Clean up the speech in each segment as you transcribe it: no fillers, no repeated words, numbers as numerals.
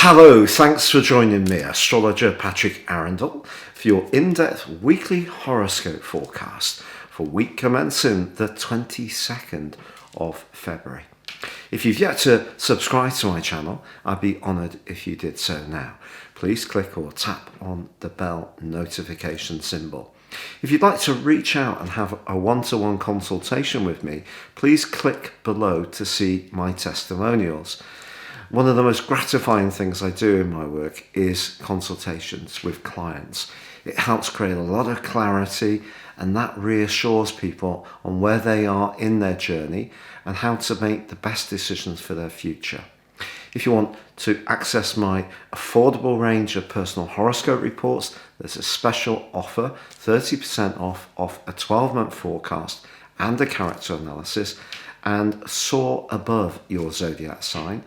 Hello, thanks for joining me, astrologer Patrick Arundell, for your in-depth weekly horoscope forecast for week commencing the 22nd of February. If you've yet to subscribe to my channel, I'd be honoured if you did so now. Please click or tap on the bell notification symbol. If you'd like to reach out and have a one-to-one consultation with me, please click below to see my testimonials. One of the most gratifying things I do in my work is consultations with clients. It helps create a lot of clarity, and that reassures people on where they are in their journey and how to make the best decisions for their future. If you want to access my affordable range of personal horoscope reports, there's a special offer, 30% off a 12-month forecast and a character analysis, and soar above your zodiac sign.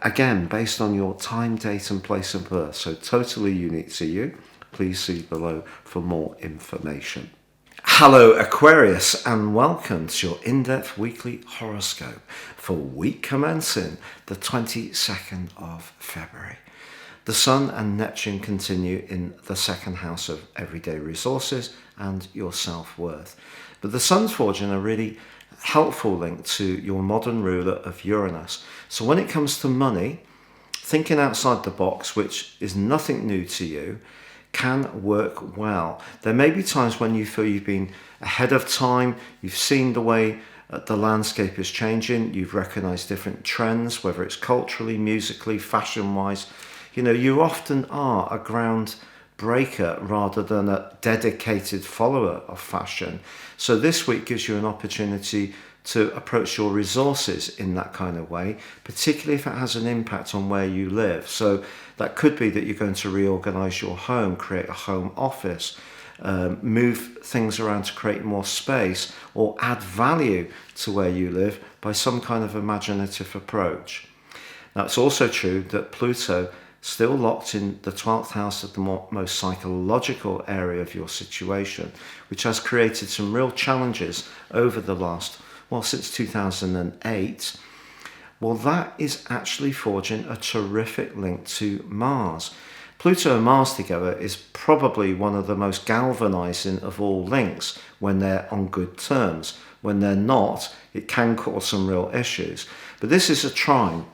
Again, based on your time, date and place of birth, so totally unique to you. Please see below for more information. Hello Aquarius, and welcome to your in-depth weekly horoscope for week commencing the 22nd of February. The Sun and Neptune continue in the second house of everyday resources and your self-worth. But the Sun's forging a really helpful link to your modern ruler of Uranus. So when it comes to money, thinking outside the box, which is nothing new to you, can work well. There may be times when you feel you've been ahead of time, you've seen the way the landscape is changing, you've recognized different trends, whether it's culturally, musically, fashion-wise. You know, you often are a ground breaker rather than a dedicated follower of fashion. So this week gives you an opportunity to approach your resources in that kind of way, particularly if it has an impact on where you live. So that could be that you're going to reorganize your home, create a home office, move things around to create more space, or add value to where you live by some kind of imaginative approach. Now, it's also true that Pluto still locked in the 12th house of the most psychological area of your situation, which has created some real challenges over the last, since 2008. Well, that is actually forging a terrific link to Mars. Pluto and Mars together is probably one of the most galvanizing of all links when they're on good terms. When they're not, it can cause some real issues. But this is a trine.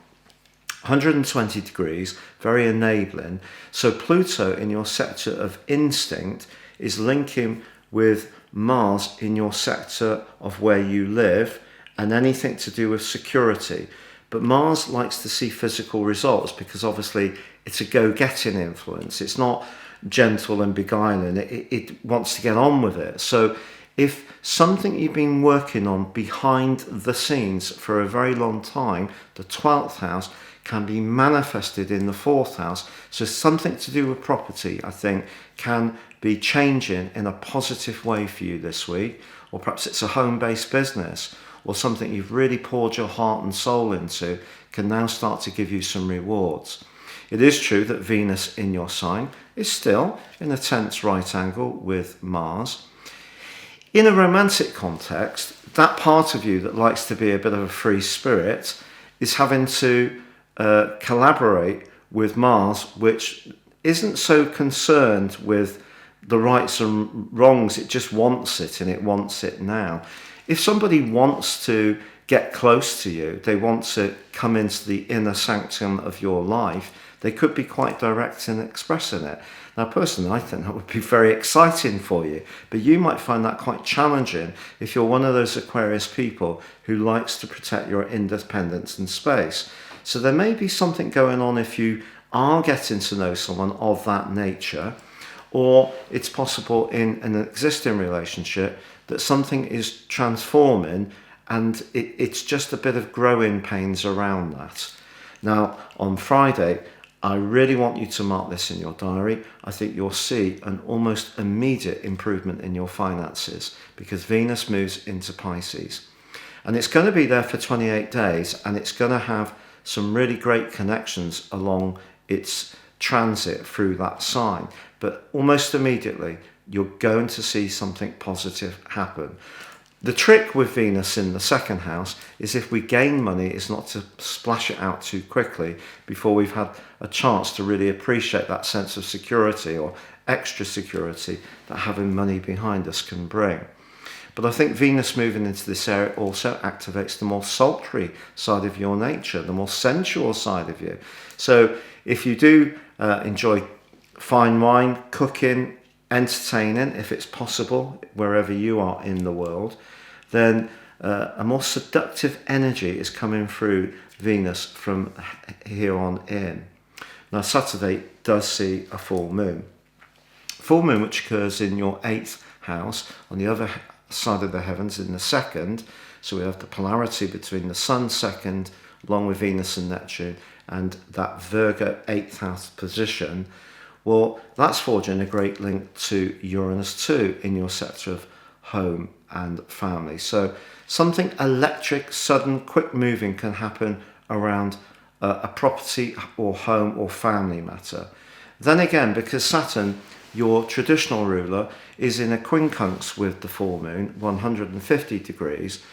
120 degrees, very enabling. So Pluto in your sector of instinct is linking with Mars in your sector of where you live and anything to do with security. But Mars likes to see physical results because obviously it's a go-getting influence. It's not gentle and beguiling. It wants to get on with it. So if something you've been working on behind the scenes for a very long time, the 12th house, can be manifested in the 4th house. So something to do with property, I think, can be changing in a positive way for you this week. Or perhaps it's a home-based business or something you've really poured your heart and soul into can now start to give you some rewards. It is true that Venus in your sign is still in a tense right angle with Mars. In a romantic context, that part of you that likes to be a bit of a free spirit is having to collaborate with Mars, which isn't so concerned with the rights and wrongs. It just wants it, and it wants it now. If somebody wants to get close to you, they want to come into the inner sanctum of your life, they could be quite direct in expressing it. Now, personally, I think that would be very exciting for you, but you might find that quite challenging if you're one of those Aquarius people who likes to protect your independence and space. So there may be something going on if you are getting to know someone of that nature, or it's possible in an existing relationship that something is transforming and it's just a bit of growing pains around that. Now, on Friday, I really want you to mark this in your diary. I think you'll see an almost immediate improvement in your finances because Venus moves into Pisces. And it's going to be there for 28 days, and it's going to have some really great connections along its transit through that sign. But almost immediately, you're going to see something positive happen. The trick with Venus in the second house is if we gain money, is not to splash it out too quickly before we've had a chance to really appreciate that sense of security or extra security that having money behind us can bring. But I think Venus moving into this area also activates the more sultry side of your nature, the more sensual side of you. So if you do enjoy fine wine, cooking, entertaining, if it's possible, wherever you are in the world, then a more seductive energy is coming through Venus from here on in. Now, Saturday does see a full moon. Full moon, which occurs in your 8th house, on the other side of the heavens in the 2nd. So we have the polarity between the Sun 2nd, along with Venus and Neptune, and that Virgo 8th house position. Well, that's forging a great link to Uranus too in your sector of home and family. So something electric, sudden, quick moving can happen around a property or home or family matter. Then again, because Saturn, your traditional ruler, is in a quincunx with the full moon, 150 degrees,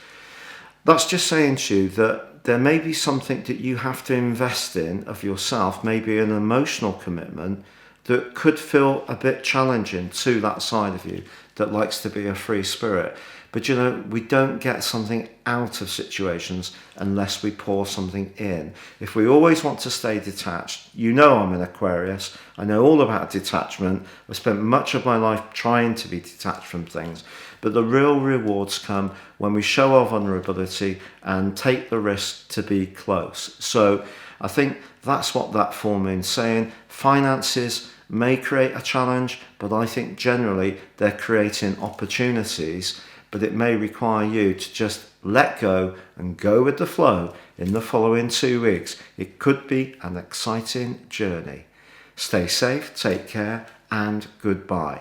that's just saying to you that there may be something that you have to invest in of yourself, maybe an emotional commitment that could feel a bit challenging to that side of you that likes to be a free spirit. But you know, we don't get something out of situations unless we pour something in. If we always want to stay detached, you know I'm an Aquarius, I know all about detachment, I've spent much of my life trying to be detached from things, but the real rewards come when we show our vulnerability and take the risk to be close. So I think that's what that full moon's saying. Finances may create a challenge, but I think generally they're creating opportunities, but it may require you to just let go and go with the flow in the following 2 weeks. It could be an exciting journey. Stay safe, take care, and goodbye.